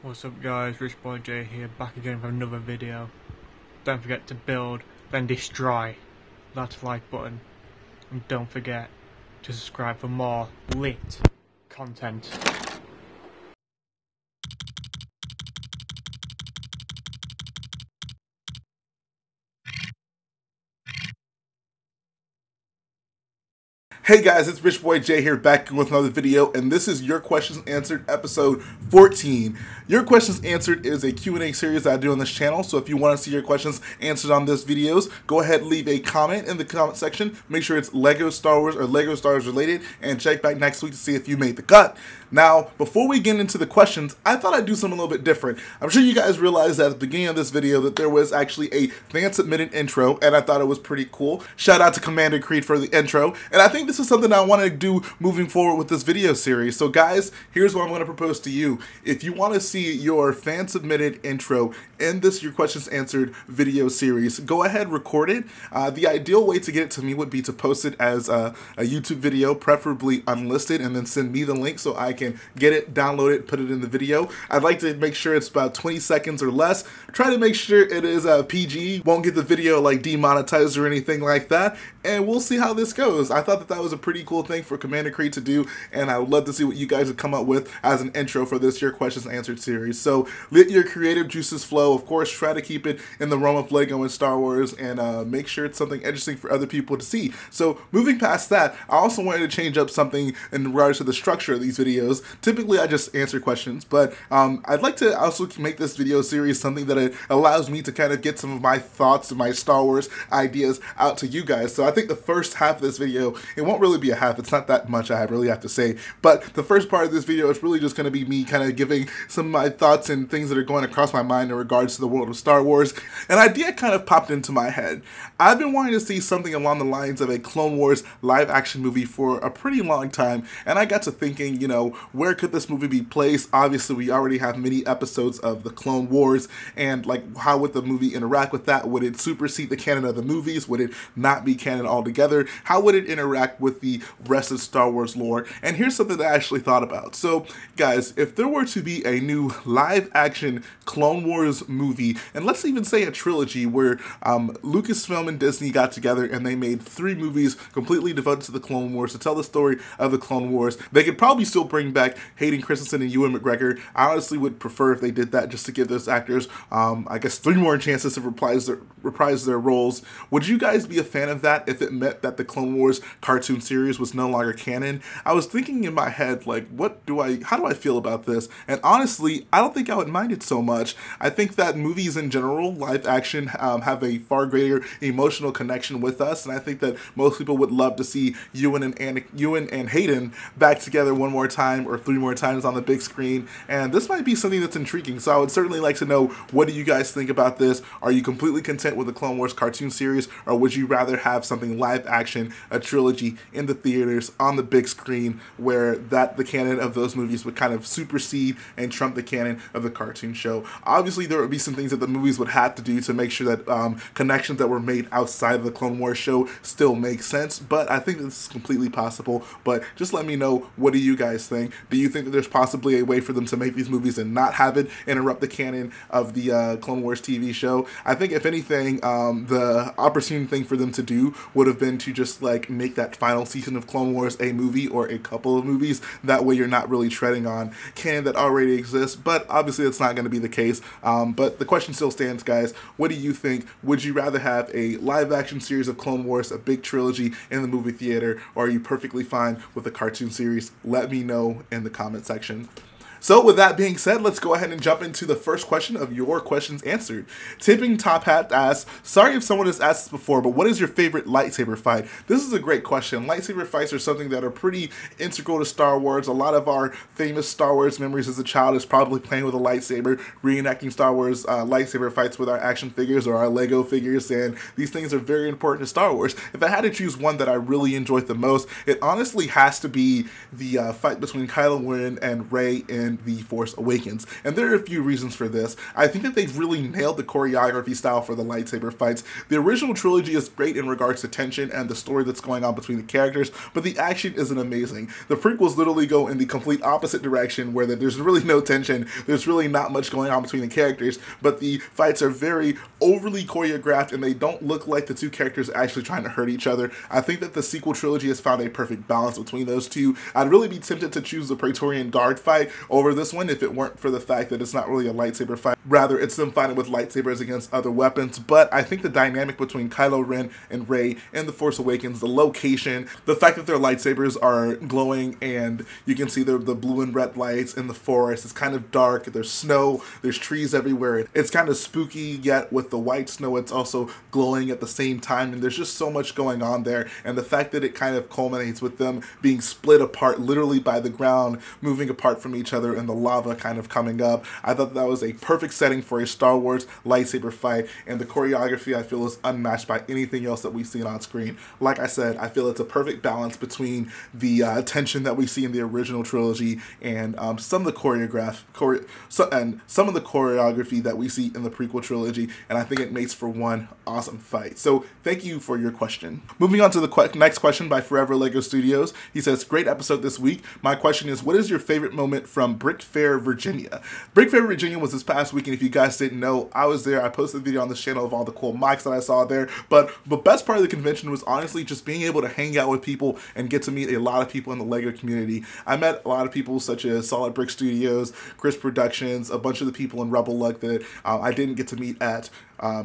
What's up guys, Rich Boy J here, back again with another video. Don't forget to build, then destroy that like button. And don't forget to subscribe for more lit content. Hey guys, it's Rich Boy J here back with another video, and this is Your Questions Answered episode 14. Your Questions Answered is a Q&A series that I do on this channel, so if you want to see your questions answered on this videos, go ahead and leave a comment in the comment section. Make sure it's Lego Star Wars or Lego Star Wars related, and check back next week to see if you made the cut. Now, before we get into the questions, I thought I'd do something a little bit different. I'm sure you guys realized at the beginning of this video that there was actually a fan-submitted intro, and I thought it was pretty cool. Shout out to Commander Creed for the intro, and I think this is something I want to do moving forward with this video series. So guys, here's what I'm going to propose to you. If you want to see your fan-submitted intro in this Your Questions Answered video series, go ahead, record it. The ideal way to get it to me would be to post it as a YouTube video, preferably unlisted, and then send me the link so I can get it, download it, put it in the video. I'd like to make sure it's about 20 seconds or less. Try to make sure it is PG, won't get the video like demonetized or anything like that, and we'll see how this goes. I thought that was a pretty cool thing for Commander Creed to do, and I would love to see what you guys would come up with as an intro for this Your Questions Answered series. So let your creative juices flow. Of course, try to keep it in the realm of Lego and Star Wars, and make sure it's something interesting for other people to see. So moving past that, I also wanted to change up something in regards to the structure of these videos. Typically, I just answer questions, but I'd like to also make this video series something that it allows me to kind of get some of my thoughts and my Star Wars ideas out to you guys. So I think the first half of this video, it won't really be a half, it's not that much I really have to say, but the first part of this video is really just going to be me kind of giving some of my thoughts and things that are going across my mind in regards to the world of Star Wars. An idea kind of popped into my head. I've been wanting to see something along the lines of a Clone Wars live action movie for a pretty long time, and I got to thinking, you know, where could this movie be placed? Obviously, we already have many episodes of the Clone Wars, and like, how would the movie interact with that? Would it supersede the canon of the movies? Would it not be canon altogether? How would it interact with the rest of Star Wars lore? And here's something that I actually thought about. So guys, if there were to be a new live action Clone Wars movie, and let's even say a trilogy where Lucasfilm and Disney got together and they made 3 movies completely devoted to the Clone Wars to tell the story of the Clone Wars, they could probably still bring back Hayden Christensen and Ewan McGregor. I honestly would prefer if they did that, just to give those actors, I guess, 3 more chances to reprise their roles. Would you guys be a fan of that if it meant that the Clone Wars cartoon series was no longer canon? I was thinking in my head, like, how do I feel about this? And honestly, I don't think I would mind it so much. I think that movies in general, live action, have a far greater emotional connection with us, and I think that most people would love to see Ewan and Hayden back together one more time or 3 more times on the big screen, and this might be something that's intriguing. So I would certainly like to know, what do you guys think about this? Are you completely content with the Clone Wars cartoon series, or would you rather have something live action, a trilogy in the theaters on the big screen, where the canon of those movies would kind of supersede and trump the canon of the cartoon show? Obviously, there would be some things that the movies would have to do to make sure that connections that were made outside of the Clone Wars show still make sense, but I think this is completely possible. But just let me know, what do you guys think? Do you think that there's possibly a way for them to make these movies and not have it interrupt the canon of the Clone Wars TV show? I think if anything, the opportune thing for them to do would have been to just like make that final season of Clone Wars a movie or a couple of movies. That way you're not really treading on canon that already exists, but obviously that's not going to be the case. But the question still stands, guys. What do you think? Would you rather have a live action series of Clone Wars, a big trilogy in the movie theater, or are you perfectly fine with the cartoon series? Let me know in the comment section. So with that being said, let's go ahead and jump into the first question of Your Questions Answered. Tipping Top Hat asks, sorry if someone has asked this before, but what is your favorite lightsaber fight? This is a great question. Lightsaber fights are something that are pretty integral to Star Wars. A lot of our famous Star Wars memories as a child is probably playing with a lightsaber, reenacting Star Wars lightsaber fights with our action figures or our Lego figures, and these things are very important to Star Wars. If I had to choose one that I really enjoyed the most, it honestly has to be the fight between Kylo Ren and Rey in in The Force Awakens. And there are a few reasons for this. I think that they've really nailed the choreography style for the lightsaber fights. The original trilogy is great in regards to tension and the story that's going on between the characters, but the action isn't amazing. The prequels literally go in the complete opposite direction, where there's really no tension, there's really not much going on between the characters, but the fights are very overly choreographed and they don't look like the two characters are actually trying to hurt each other. I think that the sequel trilogy has found a perfect balance between those two. I'd really be tempted to choose the Praetorian Guard fight over this one if it weren't for the fact that it's not really a lightsaber fight. Rather, it's them fighting with lightsabers against other weapons. But I think the dynamic between Kylo Ren and Rey in The Force Awakens, the location, the fact that their lightsabers are glowing and you can see the blue and red lights in the forest, it's kind of dark, there's snow, there's trees everywhere. It's kind of spooky, yet with the white snow, it's also glowing at the same time, and there's just so much going on there. And the fact that it kind of culminates with them being split apart literally by the ground, moving apart from each other, and the lava kind of coming up. I thought that was a perfect setting for a Star Wars lightsaber fight, and the choreography I feel is unmatched by anything else that we've seen on screen. Like I said, I feel it's a perfect balance between the tension that we see in the original trilogy and some of the choreography that we see in the prequel trilogy, and I think it makes for one awesome fight. So thank you for your question. Moving on to the next question by Forever Lego Studios. He says, great episode this week. My question is, what is your favorite moment from Brick Fair, Virginia? Brick Fair, Virginia was this past weekend. If you guys didn't know, I was there. I posted a video on this channel of all the cool mocks that I saw there, but the best part of the convention was honestly just being able to hang out with people and get to meet a lot of people in the Lego community. I met a lot of people such as Solid Brick Studios, Chris Productions, a bunch of the people in Rebel Luck that I didn't get to meet at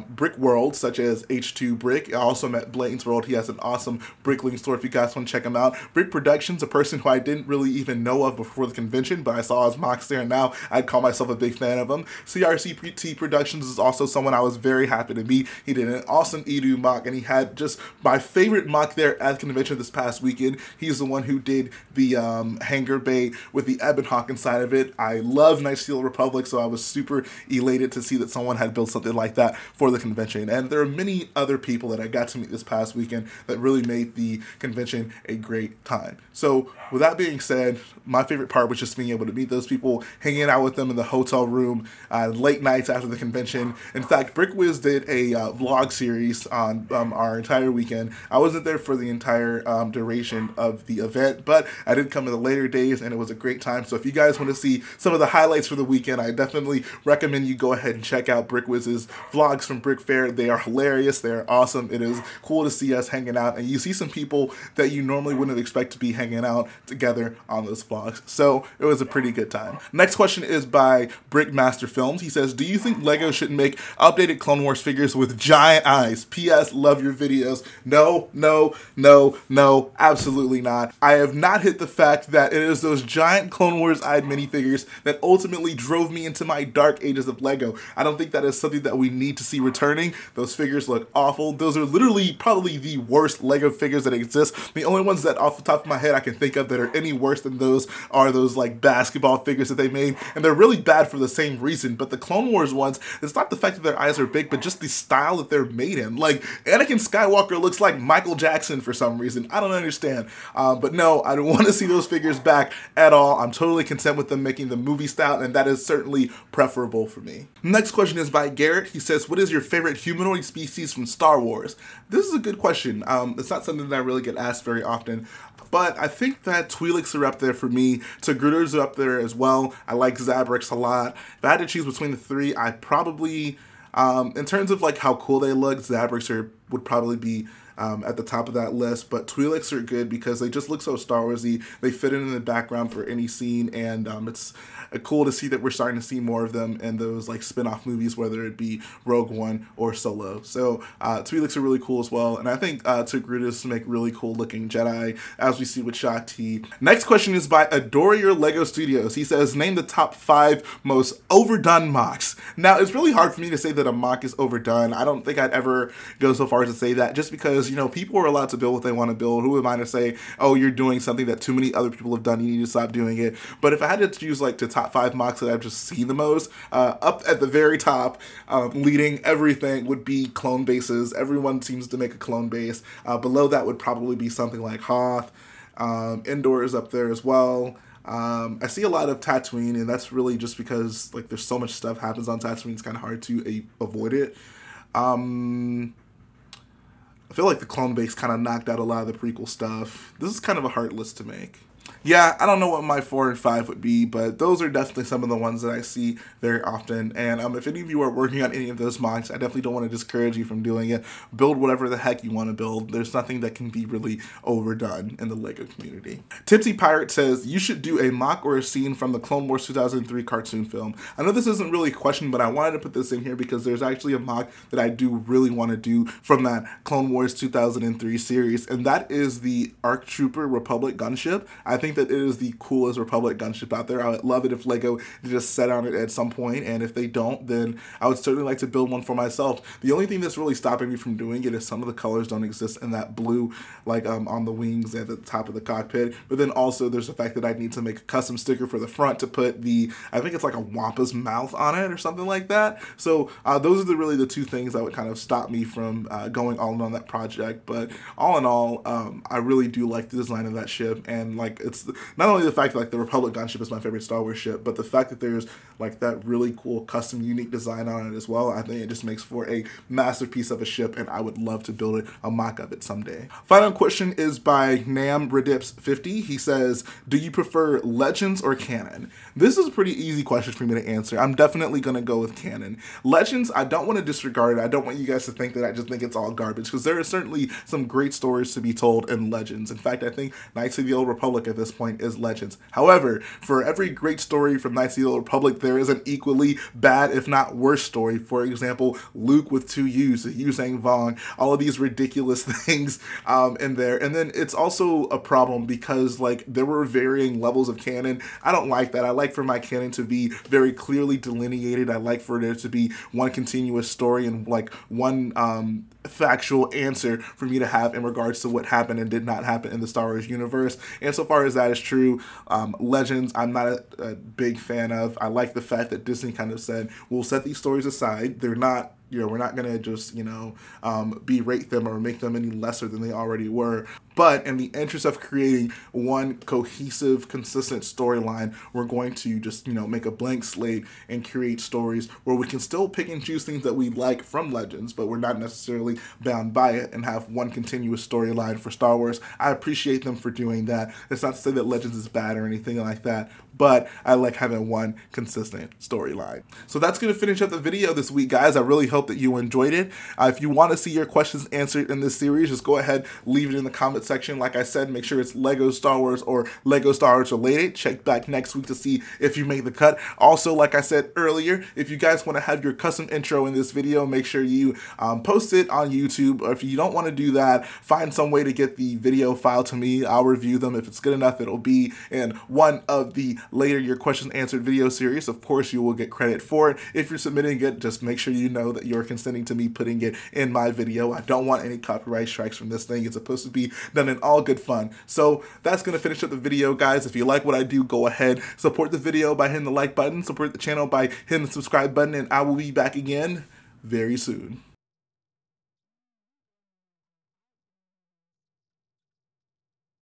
Brick World, such as H2 Brick. I also met Blaine's World. He has an awesome brickling store if you guys want to check him out. Brick Productions, a person who I didn't really even know of before the convention, but I saw his mocks there, and now I'd call myself a big fan of him. CRCT Productions is also someone I was very happy to meet. He did an awesome Edu mock, and he had just my favorite mock there at the convention this past weekend. He's the one who did the hangar bay with the Ebon Hawk inside of it. I love Night Steel Republic, so I was super elated to see that someone had built something like that for the convention. And there are many other people that I got to meet this past weekend that really made the convention a great time. So with that being said, my favorite part was just being able to meet those people, hanging out with them in the hotel room, late nights after the convention. In fact, BrickWiz did a vlog series on our entire weekend. I wasn't there for the entire duration of the event, but I did come in the later days, and it was a great time. So if you guys want to see some of the highlights for the weekend, I definitely recommend you go ahead and check out BrickWiz's vlogs from Brick Fair. They are hilarious. They are awesome. It is cool to see us hanging out, and you see some people that you normally wouldn't expect to be hanging out together on those vlogs. So it was a pretty good time. Next question is by Brickmaster Films. He says, do you think LEGO should make updated Clone Wars figures with giant eyes? P.S. Love your videos. No, no, no, no, absolutely not. I have not hit the fact that it is those giant Clone Wars eyed minifigures that ultimately drove me into my dark ages of LEGO. I don't think that is something that we need to see returning. Those figures look awful. Those are literally probably the worst LEGO figures that exist. The only ones that off the top of my head I can think of that are any worse than those are those like basketball figures that they made, and they're really bad for the same reason. But the Clone Wars ones, it's not the fact that their eyes are big, but just the style that they're made in. Like, Anakin Skywalker looks like Michael Jackson for some reason. I don't understand. But no, I don't want to see those figures back at all. I'm totally content with them making the movie style, and that is certainly preferable for me. Next question is by Garrett. He says, what is your favorite humanoid species from Star Wars? This is a good question. It's not something that I really get asked very often, but I think that Twi'leks are up there for me. Togrutas are up there as well. I like Zabrix a lot. If I had to choose between the three, I'd probably, in terms of like how cool they look, Zabrix would probably be at the top of that list, but Twi'leks are good because they just look so Star Warsy. They fit in the background for any scene, and it's cool to see that we're starting to see more of them in those like spin-off movies, whether it be Rogue One or Solo. So Twi'leks are really cool as well, and I think Togrutas make really cool looking Jedi, as we see with Shaak Ti. Next question is by Adore Your Lego Studios. He says, name the top 5 most overdone mocks. Now, it's really hard for me to say that a mock is overdone. I don't think I'd ever go so far as to say that, just because, you know, people are allowed to build what they want to build. Who am I to say, oh, you're doing something that too many other people have done, you need to stop doing it? But if I had to choose like the top 5 mocks that I've just seen the most, up at the very top, leading everything, would be clone bases. Everyone seems to make a clone base. Below that would probably be something like Hoth. Endor is up there as well. I see a lot of Tatooine, and that's really just because like there's so much stuff happens on Tatooine, it's kind of hard to avoid it. I feel like the clone base kind of knocked out a lot of the prequel stuff. This is kind of a hard list to make. Yeah, I don't know what my 4 and 5 would be, but those are definitely some of the ones that I see very often. And if any of you are working on any of those mocks, I definitely don't want to discourage you from doing it. Build whatever the heck you want to build. There's nothing that can be really overdone in the LEGO community. Tipsy Pirate says, you should do a mock or a scene from the Clone Wars 2003 cartoon film. I know this isn't really a question, but I wanted to put this in here because there's actually a mock that I do really want to do from that Clone Wars 2003 series, and that is the ARC Trooper Republic gunship. I think that it is the coolest Republic gunship out there. I would love it if LEGO did just set on it at some point, and if they don't, then I would certainly like to build one for myself. The only thing that's really stopping me from doing it is some of the colors don't exist in that blue, like on the wings at the top of the cockpit. But then also there's the fact that I need to make a custom sticker for the front to put the, I think it's like a Wampa's mouth on it or something like that. So those are really the two things that would kind of stop me from going all in on that project. But all in all, I really do like the design of that ship, and like it's not only the fact that like the Republic gunship is my favorite Star Wars ship, but the fact that there's like that really cool custom unique design on it as well. I think it just makes for a massive piece of a ship, and I would love to build a mock of it someday. Final question is by Nam Redips 50. He says, do you prefer Legends or Canon? This is a pretty easy question for me to answer. I'm definitely going to go with Canon. Legends, I don't want to disregard it. I don't want you guys to think that I just think it's all garbage, because there are certainly some great stories to be told in Legends. In fact, I think Knights of the Old Republic at this point is Legends. However, for every great story from Knights of the Old Republic, there is an equally bad, if not worse story. For example, Luke with 2 U's, Yuzhang Vong, all of these ridiculous things in there. And then it's also a problem because like there were varying levels of canon. I don't like that. I like for my canon to be very clearly delineated. I like for there to be one continuous story and like one factual answer for me to have in regards to what happened and did not happen in the Star Wars universe. And so far as that is true, Legends, I'm not a big fan of. I like the fact that Disney kind of said, we'll set these stories aside. They're not, you know, we're not going to just, you know, berate them or make them any lesser than they already were. But in the interest of creating one cohesive, consistent storyline, we're going to just, you know, make a blank slate and create stories where we can still pick and choose things that we like from Legends, but we're not necessarily bound by it, and have one continuous storyline for Star Wars. I appreciate them for doing that. It's not to say that Legends is bad or anything like that, but I like having one consistent storyline. So that's going to finish up the video this week, guys. I really hope that you enjoyed it. If you want to see your questions answered in this series, just go ahead, leave it in the comment section. Like I said, make sure it's Lego Star Wars or Lego Star Wars related. Check back next week to see if you made the cut. Also, like I said earlier, if you guys want to have your custom intro in this video, make sure you post it on YouTube. Or if you don't want to do that, find some way to get the video file to me. I'll review them. If it's good enough, it'll be in one of the later Your Questions Answered video series. Of course, you will get credit for it. If you're submitting it, just make sure you know that you're consenting to me putting it in my video. I don't want any copyright strikes from this thing. It's supposed to be done in all good fun. So that's going to finish up the video, guys. If you like what I do, go ahead, support the video by hitting the like button, support the channel by hitting the subscribe button, and I will be back again very soon.